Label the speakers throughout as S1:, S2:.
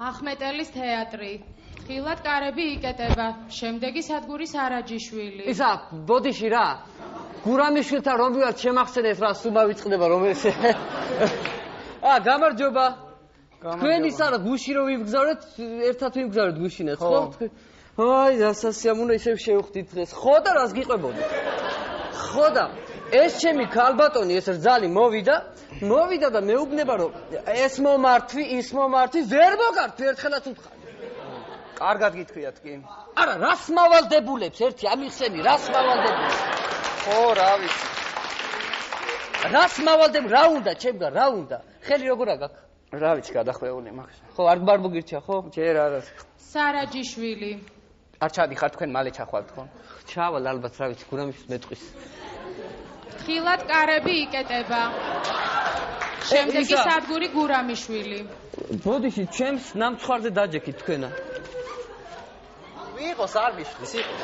S1: ახმეტელის თეატრი. ხილად კარები იკეტება. შემდეგი სადგური სარაჯიშვილი.
S2: ისა, ბოდიში რა. გურამიშვილთან რომ ვიყავთ შემახსენეთ რა სუმა ვიწყდება რომელიც. გამარჯობა. თქვენ ისარად გუში რო ვიბგზავრეთ, ერთად ვიბგზავრეთ გუშინაც, ხო? აი, დასასიამოვნო ისევ შევხვდით დღეს. ხო და რას გიყვებოდი? ხო და ეს ჩემი ქალბატონი ეს რძალი მოვიდა და მეუბნება რომ ეს მომართვი, ის მომართვი ვერ მოგართვი ერთხელაც უთხრა.
S3: კარგად გითქვიათ კი.
S2: არა, რას მავალდებულებს ერთი ამიხსენი, რას მავალდებულებს?
S3: ხო, რა ვიცი.
S2: რას მავალდებ, რა უნდა ჩემგან, რა უნდა? ხელი როგორ აგაქვს?
S3: რა ვიცი, გადახვეული მაგას.
S2: ხო, არ მოგირჩა, ხო?
S3: ჯერ არა.
S1: სარაჯიშვილი.
S3: არ ჩადიხარ თქვენ მალე ჩახვალთ ხო?
S2: ჩავალ ალბათ, რა ვიცი, გურამიშვილს მეტყვის.
S1: ხილად კარები იკეტება. შემდეგი სადგური გურამიშვილი.
S2: ბოდიში, ჩემს ნამცხვარზე დაჯექით თქვენა.
S3: ვიყოს არ მიშლის, იყოს.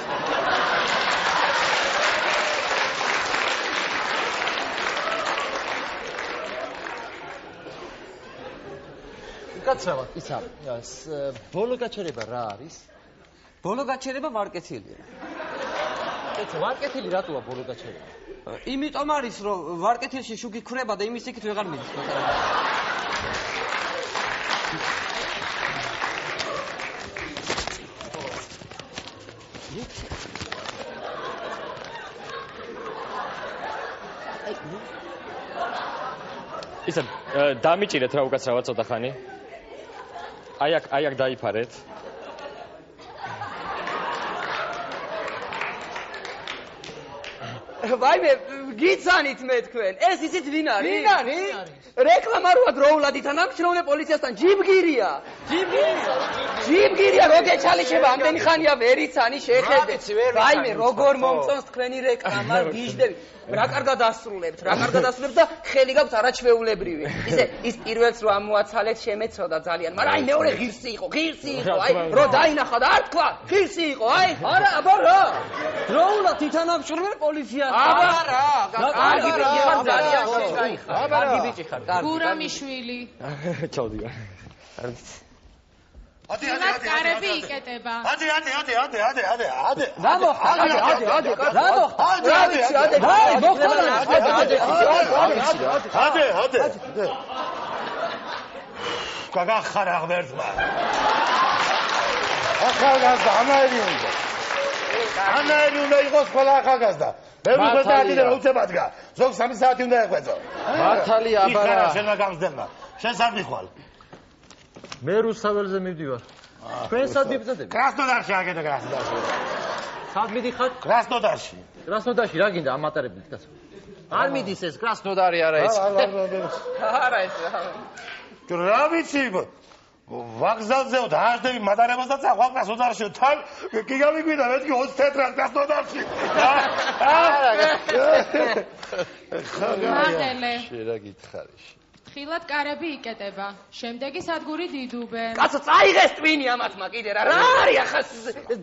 S4: კაცრავად, ისა, ბოლო გაჩერება რა არის?
S2: ბოლო გაჩერება ვარკეთილია.
S4: კეთე, ვარკეთილი რატოა ბოლო გაჩერება?
S2: იმიტომ არის, რომ ვარკეთილში შუქი ქრება და იმის იქით ვეღარ მიდის.
S5: ისა, დამიჭირეთ რა უკაცრავად ცოტა ხანი. აი აქ დაიფარეთ.
S3: ვაიმე, გიცანით მე თქვენ. ეს იცით ვინ არის? ვინ არის? რეკლამა როა დროულად ითანამშრომლე პოლიციასთან ჯიბგირია. ჯიბგირია რო გეჩალიჩება ამდენი ხანია ვერ იცანი შეხედე. ვაიმე, როგორ მომწონს თქვენი რეკლამა გიждდები. რა კარგად ასრულებთ და ხელი გაქვს არაჩვეულებრივი. ის პირველს რო ამოაცალეთ შემეცოდა ძალიან, მაგრამ აი მეორე ღირსი იყო, აი რო დაინახა და არ თქვა, ღირსი იყო, აი.
S2: არა, აბა რა. დროულად ითანამშრომლე პოლიციასთან.
S3: აბა რა, კარგი ბიჭი ხარ ძალიან გაიხარ. კარგი ბიჭი ხარ.
S1: გურამიშვილი.
S5: ჩავდივარ.
S1: ხილად კარები იკეტება.
S4: ადი. გაგახარა ღმერთმა. ახალგაზრდა ამაერი უნდა. ამაერი უნდა იყოს ყველა ახალგაზრდა. მე ვიხვეწა ადიდე უცებადგა. ზოგ 3 საათი უნდა ეხვეწო.
S2: მართალია აბარა.
S4: შენ მაგამსდელმა. შენ სად მიხვალ?
S6: მე რუსთაველზე მივდივარ. თქვენ სად მიბრძადებით?
S4: კრასნოდარში აგედა კრასნოდარში.
S6: სად მიდიხარ?
S4: კრასნოდარში.
S6: კრასნოდარში რა გინდა ამატარებით კაცო?
S3: არ მიდის ეს კრასნოდარი არა ეს. არა ეს.
S4: რა ვიცი? ვაგზალზე დააждები მატარებას და წავალ კრასნოდარში. თან კი გამიგვიდა მეთქი 20 თეატრალ კრასნოდარში.
S1: მაღელე.
S4: შეიძლება გითხარი.
S1: ხილად კარები იკეტება. შემდეგი სადგური დიდუბე.
S3: კაცო წაიღეს ტვინი ამათმა კიდე რა არის ახლა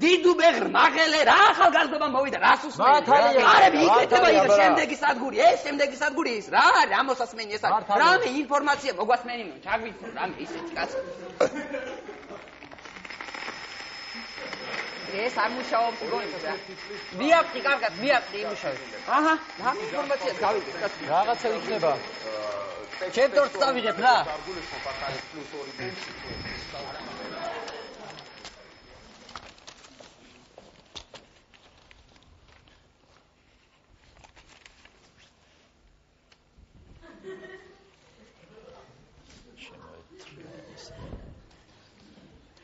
S3: დიდუბე ღრმაღელე რა ახალგაზრდობა მოვიდა რას უსმენთ? კარები იკეტება ის შემდეგი სადგური ეს შემდეგი სადგური ის რა არის ამოსასმენი ეს არის რამე ინფორმაცია მოგვასმენი ჩაგვიწრო რამე ისეთი კაცო ეს არ მუშაობს გონებს რა ვიაფტი კარგად ვიაფტი იმუშავებს აჰა რამე ინფორმაცია გავიგეთ კაცო
S6: რაღაცა იქნება
S2: ჩემ თორს წავიღებ რა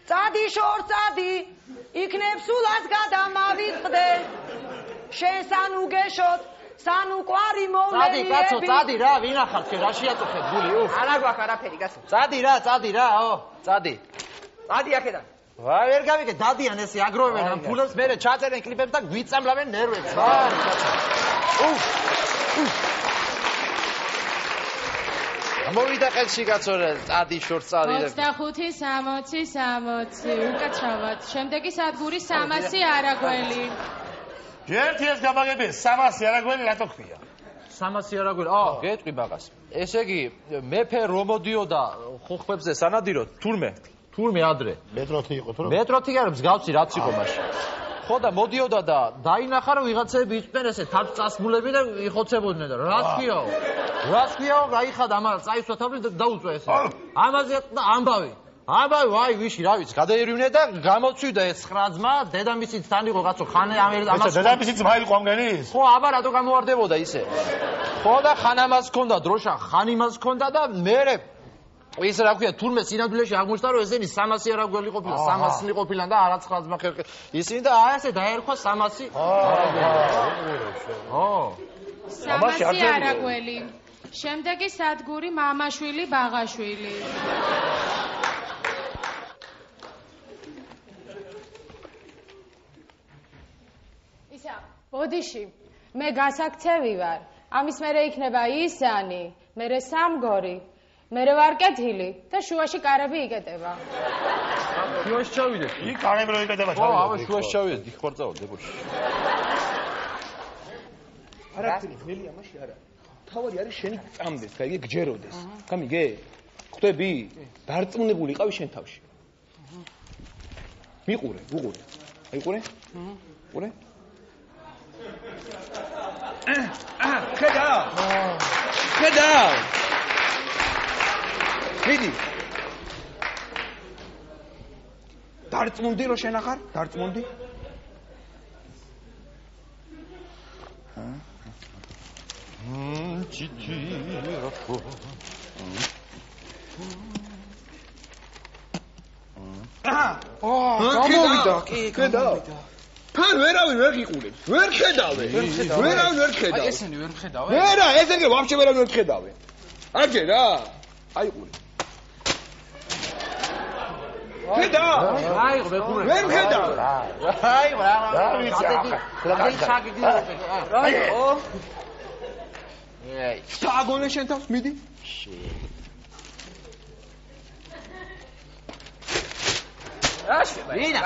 S7: წადი შორ წადი იქნებ სულას გადამავიწყდე შენ სანუ გეშოთ სანუ კვარი მოვლენიები
S6: წადი კაცო წადი რა ვინ ახარ შენ რა შეაწუხებ გული
S3: არა გვაქვს არაფერი კაცო
S6: წადი რა წადი
S3: წადი აქედან
S6: ვაი ვერ გავიგე დადიან ესე აგროვებენ ამ ფულებს მერე ჩაწერენ კლიპებს და გვიწამლავენ ნერვებს ვარი კაცო
S4: მოვიდა ყელში კაცო წადი შორ წადი
S1: 25-60 უკაცრავად შემდეგი სადგური 300 არაგველი
S4: ერთი ეს გამაგები 300 არაგველი რატო ხია
S6: 300 არაგველი გეტყვი მაგას ესე იგი მეფე რომ მოდიოდა ხოხბებზე სანადირო თურმე თურმე ადრე.
S4: მეტროთი იყო თუ?
S6: მეტროთი კი არა, მსგავსი რაც იყო მაშინ. ხო და მოდიოდა და დაინახა რომ ვიღაცები იყვნენ ესე თავს წასმულები და იხოცებოდნენ და რა თქვიაო, გაიხადა ამას წაისვა თავს და დაუწვა ესე. ამაზე და ამბავი, ვაი, ვიში, რა ვიცი, გადაერივნე და გამოცვიდა ეს 9 ძმა, დედამისიც თან იყო კაცო, ხან ამას
S4: დედამისი ძმა იყო ამგენის?
S6: ხო, აბა რატო გამოვარდებოდა ისე? ხო და ხან ამას ჰქონდა დროშა, ხან იმას ჰქონდა და მე ის რა ქვია, თურმე სინამდვილეში აღმოჩნდა რომ ესენი 300 არა გველი ყოფილა, 300 ყოფილან და არა 9 ძმა ხერხი. ისინი და ასე დაერქვა 300. ო.
S1: 300 არა გველი. შემდეგი სადგური მამაშვილი ბაღაშვილი. ისა, ბოდიში, მე გასაქცევი ვარ. ამის მერე იქნება ისანი, მერე სამგორი. მერე ვარ კეთილი და შუაში კარები იკეტება.
S6: შუაში ჩავიდეთ.
S4: იქ კარები რო იკეტება
S6: ჩავიდეთ. ო, აბა შუაში ჩავიდეთ, იქ ხარ წავედებოში.
S8: არა, ძველი ამაში არა. თავი არის შენი წამდეს, გაიგე, გჯეროდეს. გამიგე? ხვდები? დარწმუნებული იყავი შენ თავში. მიყურე, უყურე. აიყურე? უყურე? ხედა! მიდი. დარწმუნდი რომ შენ ახარ? დარწმუნდი? გამოვიდა. ხედა. ფან ვერავინ ვერ გიყურებს. ვერ ხედავე. ვერავინ ვერ ხედავე.
S6: აი ესენი ვერ ხედავე?
S8: ვერა, ესენი ვაფშე ვერავინ ვერ ხედავე. აჯე რა. აიყურე. ხედა!
S6: აიღო მეკურე.
S8: ვერ ხედავ.
S6: აიღო რა. გადადი ხაგიდი. აიღო. ეი,
S8: შტაგონე შენ თავს მიდი.
S6: ვინა?